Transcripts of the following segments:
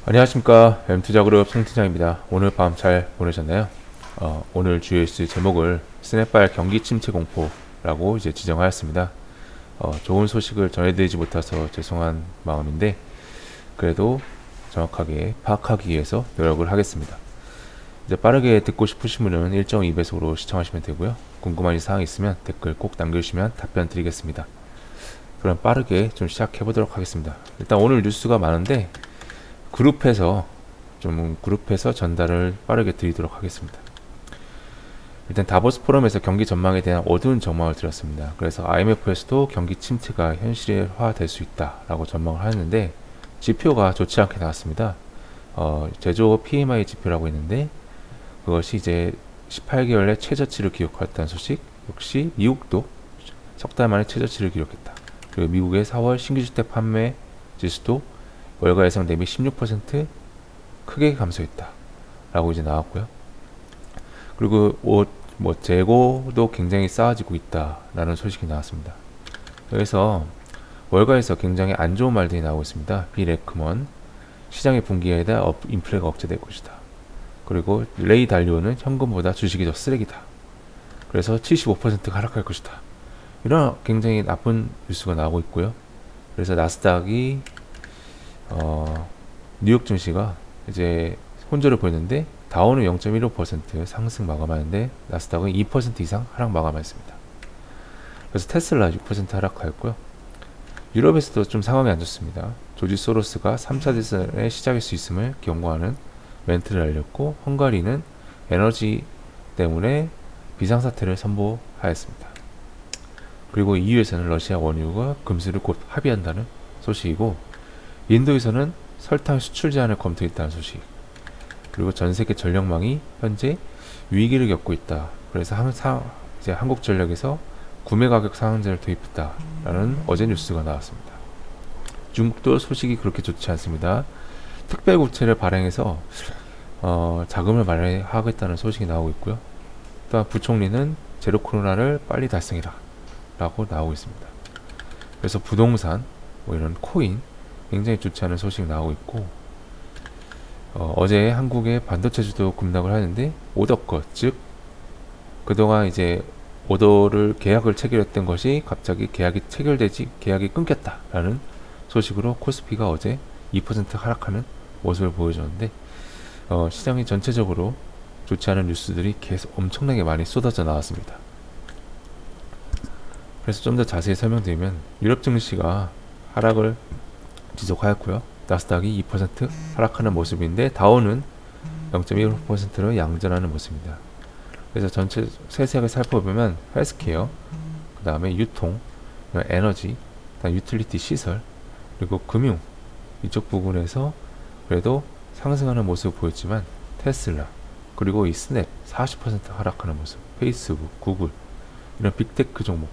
안녕하십니까. 엠투자그룹 송팀장입니다. 오늘 밤 잘 보내셨나요? 오늘 주요 뉴스 제목을 스냅발 경기 침체 공포라고 이제 지정하였습니다. 좋은 소식을 전해드리지 못해서 죄송한 마음인데 그래도 정확하게 파악하기 위해서 노력을 하겠습니다. 이제 빠르게 듣고 싶으신 분은 1.2배속으로 시청하시면 되고요. 궁금한 사항이 있으면 댓글 꼭 남겨주시면 답변 드리겠습니다. 그럼 빠르게 좀 시작해 보도록 하겠습니다. 일단 오늘 뉴스가 많은데 그룹해서 전달을 빠르게 드리도록 하겠습니다. 일단 다보스 포럼에서 경기 전망에 대한 어두운 전망을 드렸습니다. 그래서 IMF에서도 경기 침체가 현실화될 수 있다라고 전망을 하였는데 지표가 좋지 않게 나왔습니다. 제조업 PMI 지표라고 했는데 그것이 이제 18개월 내 최저치를 기록했다는 소식. 역시 미국도 석 달 만에 최저치를 기록했다. 그리고 미국의 4월 신규주택 판매 지수도 월가 예상 대비 16% 크게 감소했다 라고 이제 나왔고요. 그리고 재고도 굉장히 쌓아지고 있다 라는 소식이 나왔습니다. 그래서 월가에서 굉장히 안 좋은 말들이 나오고 있습니다. 빌 에크먼 시장의 분기에 대한 인플레가 억제될 것이다. 그리고 레이 달리오는 현금보다 주식이 더 쓰레기다. 그래서 75%가 하락할 것이다. 이런 굉장히 나쁜 뉴스가 나오고 있고요. 그래서 나스닥이 뉴욕 증시가 이제 혼조를 보였는데 다우는 0.15% 상승 마감하는데 나스닥은 2% 이상 하락 마감했습니다. 그래서 테슬라 6% 하락하였고요. 유럽에서도 좀 상황이 안 좋습니다. 조지 소로스가 3차 대선의 시작일 수 있음을 경고하는 멘트를 알렸고 헝가리는 에너지 때문에 비상사태를 선포하였습니다. 그리고 EU에서는 러시아 원유가 금수를 곧 합의한다는 소식이고 인도에서는 설탕 수출 제한을 검토했다는 소식. 그리고 전 세계 전력망이 현재 위기를 겪고 있다. 그래서 이제 한국전력에서 구매 가격 상한제를 도입했다라는 어제 뉴스가 나왔습니다. 중국도 소식이 그렇게 좋지 않습니다. 특별국채를 발행해서 자금을 마련하겠다는 소식이 나오고 있고요. 또한 부총리는 제로 코로나를 빨리 달성해라 라고 나오고 있습니다. 그래서 부동산, 이런 코인 굉장히 좋지 않은 소식이 나오고 있고 어제 한국의 반도체주도 급락을 하는데 오더컷, 즉 그동안 이제 계약을 체결했던 것이 갑자기 계약이 끊겼다라는 소식으로 코스피가 어제 2% 하락하는 모습을 보여줬는데 시장이 전체적으로 좋지 않은 뉴스들이 계속 엄청나게 많이 쏟아져 나왔습니다. 그래서 좀 더 자세히 설명드리면 유럽 증시가 하락을 지속하였고요. 나스닥이 2% 하락하는 모습인데 다우는 0.15%로 양전하는 모습입니다. 그래서 전체 세세하게 살펴보면 헬스케어, 그 다음에 유통, 에너지, 그다음 유틸리티 시설, 그리고 금융 이쪽 부분에서 그래도 상승하는 모습을 보였지만 테슬라, 그리고 이 스냅 40% 하락하는 모습, 페이스북, 구글 이런 빅테크 종목,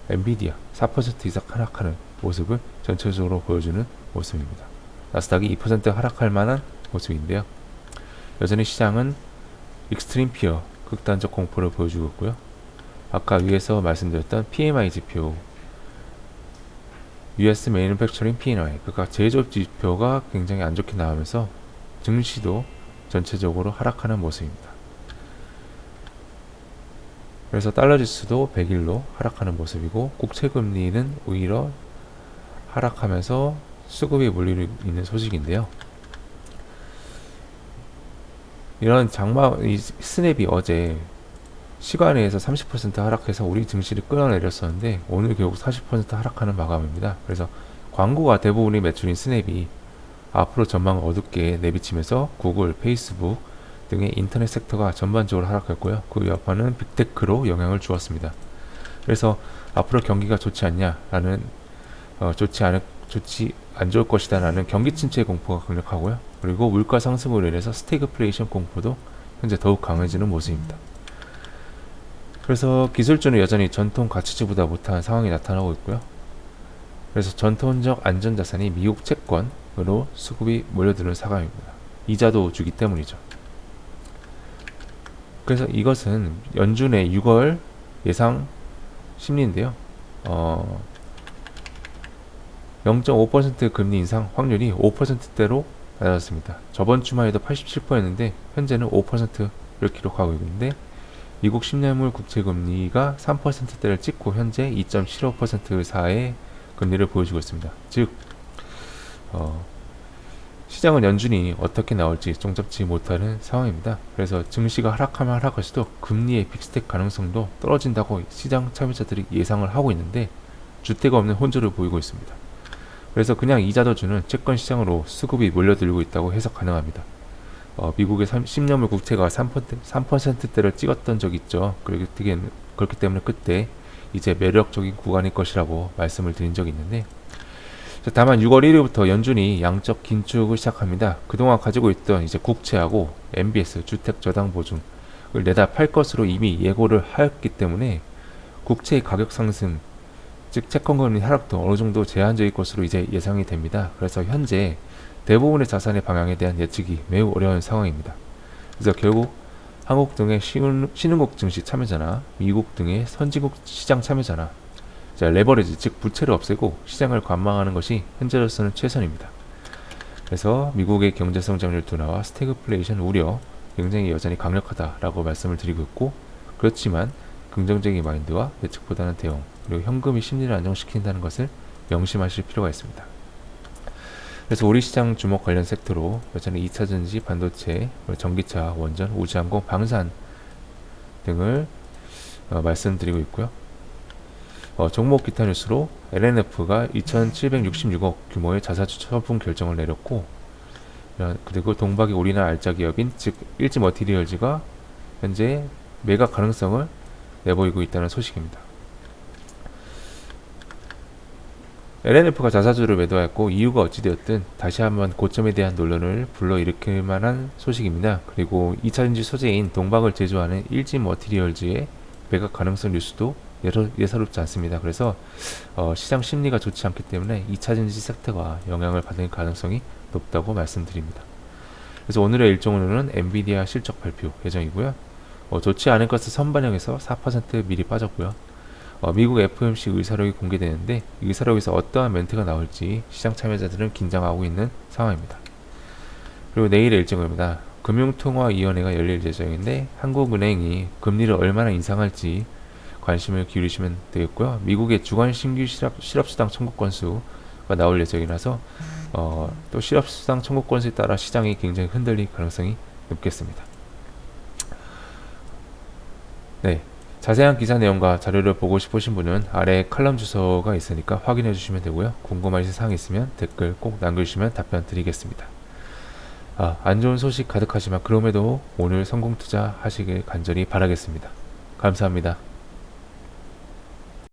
엔비디아 4% 이상 하락하는 모습을 전체적으로 보여주는 모습입니다. 나스닥이 2% 하락할 만한 모습인데요. 여전히 시장은 익스트림 피어, 극단적 공포를 보여주고 있고요. 아까 위에서 말씀드렸던 PMI 지표, US Manufacturing PMI, 그러니까 제조업 지표가 굉장히 안 좋게 나오면서 증시도 전체적으로 하락하는 모습입니다. 그래서 달러 지수도 100일로 하락하는 모습이고 국채금리는 오히려 하락하면서 수급이 몰리고 있는 소식인데요. 이런 이 스냅이 어제 시간에서 30% 하락해서 우리 증시를 끌어내렸었는데 오늘 결국 40% 하락하는 마감입니다. 그래서 광고가 대부분의 매출인 스냅이 앞으로 전망을 어둡게 내비치면서 구글, 페이스북 등의 인터넷 섹터가 전반적으로 하락했고요. 그 여파는 빅테크로 영향을 주었습니다. 그래서 앞으로 경기가 좋지 않냐라는 안 좋을 것이다라는 경기 침체 공포가 강력하고요. 그리고 물가 상승으로 인해서 스태그플레이션 공포도 현재 더욱 강해지는 모습입니다. 그래서 기술주는 여전히 전통 가치주보다 못한 상황이 나타나고 있고요. 그래서 전통적 안전자산이 미국 채권으로 수급이 몰려드는 상황입니다. 이자도 주기 때문이죠. 그래서 이것은 연준의 6월 예상 심리인데요. 0.5% 금리 인상 확률이 5%대로 낮았습니다. 저번 주만 해도 87%였는데 현재는 5%를 기록하고 있는데 미국 10년물 국채금리가 3%대를 찍고 현재 2.75% 사이의 금리를 보여주고 있습니다. 즉 시장은 연준이 어떻게 나올지 종잡지 못하는 상황입니다. 그래서 증시가 하락하면 하락할수록 금리의 빅스텝 가능성도 떨어진다고 시장 참여자들이 예상을 하고 있는데 주대가 없는 혼조를 보이고 있습니다. 그래서 그냥 이자도 주는 채권 시장으로 수급이 몰려들고 있다고 해석 가능합니다. 미국의 10년물 국채가 3%대를 찍었던 적 있죠. 그렇기 때문에 그때 이제 매력적인 구간일 것이라고 말씀을 드린 적이 있는데, 다만 6월 1일부터 연준이 양적 긴축을 시작합니다. 그동안 가지고 있던 이제 국채하고 MBS 주택저당보증을 내다 팔 것으로 이미 예고를 하였기 때문에 국채의 가격 상승, 즉 채권금리 하락도 어느 정도 제한적일 것으로 이제 예상이 됩니다. 그래서 현재 대부분의 자산의 방향에 대한 예측이 매우 어려운 상황입니다. 그래서 결국 한국 등의 신흥국 증시 참여자나 미국 등의 선진국 시장 참여자나 레버리지, 즉 부채를 없애고 시장을 관망하는 것이 현재로서는 최선입니다. 그래서 미국의 경제 성장률 둔화와 스태그플레이션 우려 굉장히 여전히 강력하다라고 말씀을 드리고 있고, 그렇지만 긍정적인 마인드와 예측보다는 대응, 그리고 현금이 심리를 안정시킨다는 것을 명심하실 필요가 있습니다. 그래서 우리 시장 주목 관련 섹터로 여전히 2차전지, 반도체, 전기차, 원전, 우주항공, 방산 등을 말씀드리고 있고요. 종목 기타 뉴스로 LNF가 2,766억 규모의 자사주 처분 결정을 내렸고, 그리고 동박이 우리나라 알짜 기업인 즉 일지머티리얼즈가 현재 매각 가능성을 내보이고 있다는 소식입니다. LNF가 자사주를 매도했고 이유가 어찌되었든 다시 한번 고점에 대한 논란을 불러일으킬 만한 소식입니다. 그리고 2차전지 소재인 동박을 제조하는 일지머티리얼즈의 매각 가능성 뉴스도 예사롭지 않습니다. 그래서 시장 심리가 좋지 않기 때문에 2차전지 섹터가 영향을 받을 가능성이 높다고 말씀드립니다. 그래서 오늘의 일정으로는 엔비디아 실적 발표 예정이고요. 좋지 않을 것을 선반영해서 4% 미리 빠졌고요. 미국 FOMC 의사록이 공개되는데 의사록에서 어떠한 멘트가 나올지 시장 참여자들은 긴장하고 있는 상황입니다. 그리고 내일의 일정입니다. 금융통화위원회가 열릴 예정인데 한국은행이 금리를 얼마나 인상할지 관심을 기울이시면 되겠고요. 미국의 주간 신규 실업수당 청구 건수가 나올 예정이라서 또 실업수당 청구 건수에 따라 시장이 굉장히 흔들릴 가능성이 높겠습니다. 네, 자세한 기사 내용과 자료를 보고 싶으신 분은 아래 칼럼 주소가 있으니까 확인해 주시면 되고요. 궁금하신 사항 있으면 댓글 꼭 남겨주시면 답변 드리겠습니다. 안 좋은 소식 가득하지만 그럼에도 오늘 성공 투자 하시길 간절히 바라겠습니다. 감사합니다.